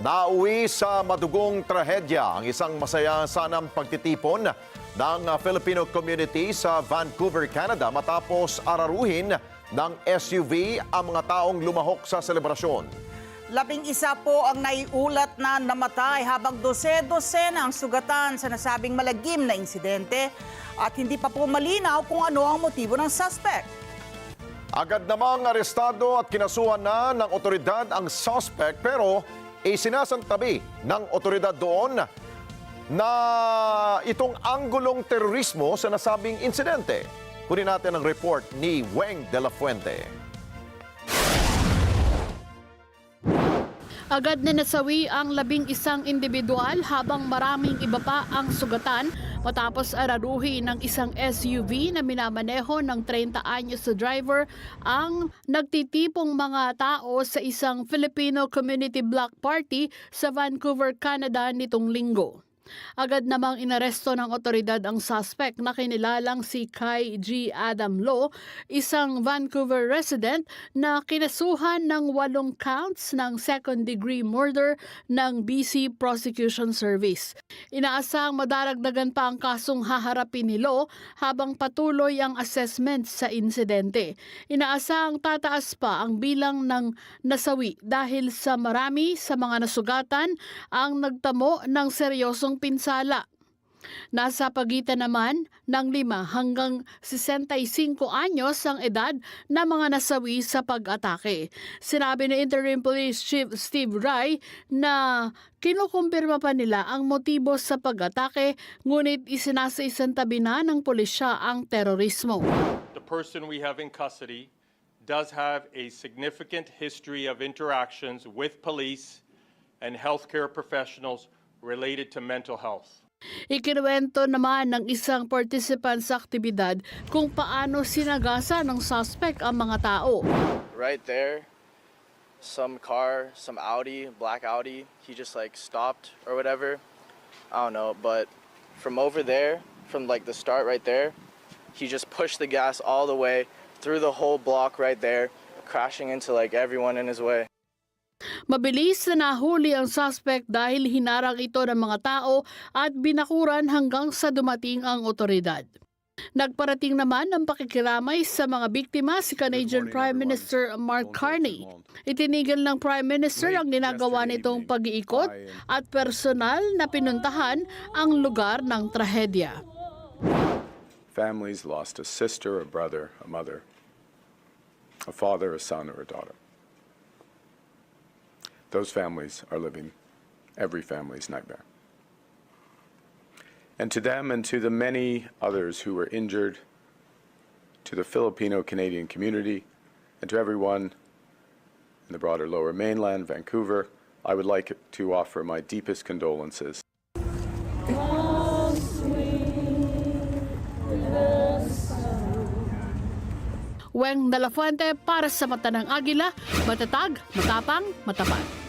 Nauwi sa madugong trahedya ang isang masaya sanang pagtitipon ng Filipino community sa Vancouver, Canada matapos araruhin ng SUV ang mga taong lumahok sa selebrasyon. 11 po ang naiulat na namatay habang 12 ang sugatan sa nasabing malagim na insidente at hindi pa po malinaw kung ano ang motibo ng suspect. Agad namang arestado at kinasuhan na ng otoridad ang suspect pero isinasantabi ng otoridad doon na itong anggulong terorismo sa nasabing insidente. Kunin natin ang report ni Weng de la Fuente. Agad na nasawi ang 11 individual habang maraming iba pa ang sugatan matapos araruhin ng isang SUV na minamaneho ng 30 anyos na driver ang nagtitipong mga tao sa isang Filipino community block party sa Vancouver, Canada nitong linggo. Agad namang inaresto ng otoridad ang suspect na kinilalang si Kai G. Adam Lo, isang Vancouver resident na kinasuhan ng 8 counts ng second-degree murder ng BC Prosecution Service. Inaasang madaragdagan pa ang kasong haharapin ni Lo habang patuloy ang assessment sa insidente. Inaasang tataas pa ang bilang ng nasawi dahil sa marami sa mga nasugatan ang nagtamo ng seryosong pinsala. Nasa pagitan naman ng 5 hanggang 65 anyos ang edad na mga nasawi sa pag-atake. Sinabi ni Interim Police Chief Steve Rai na kinukumpirma pa nila ang motibo sa pag-atake ngunit isinasaisantabi na ng pulisya ang terorismo. The person we have in custody does have a significant history of interactions with police and healthcare professionals related to mental health. Ikinuwento naman ng isang participant sa aktibidad kung paano sinagasa ng suspect ang mga tao. Right there, some car, some Audi, black Audi, he just like stopped or whatever. I don't know, but from over there, from like the start right there, he just pushed the gas all the way through the whole block right there, crashing into like everyone in his way. Mabilis na nahuli ang suspect dahil hinarang ito ng mga tao at binakuran hanggang sa dumating ang otoridad. Nagparating naman ng pakikiramay sa mga biktima si Canadian Prime Minister Mark Carney. Itinigil ng Prime Minister ang ginagawa nitong pag-iikot at personal na pinuntahan ang lugar ng trahedya. Families lost a sister, a brother, a mother, a father, a son, or a daughter. Those families are living every family's nightmare. And to them and to the many others who were injured, to the Filipino-Canadian community, and to everyone in the broader Lower Mainland, Vancouver, I would like to offer my deepest condolences. Weng de la Fuente para sa Mata ng Agila, matatag, matapang, matapat.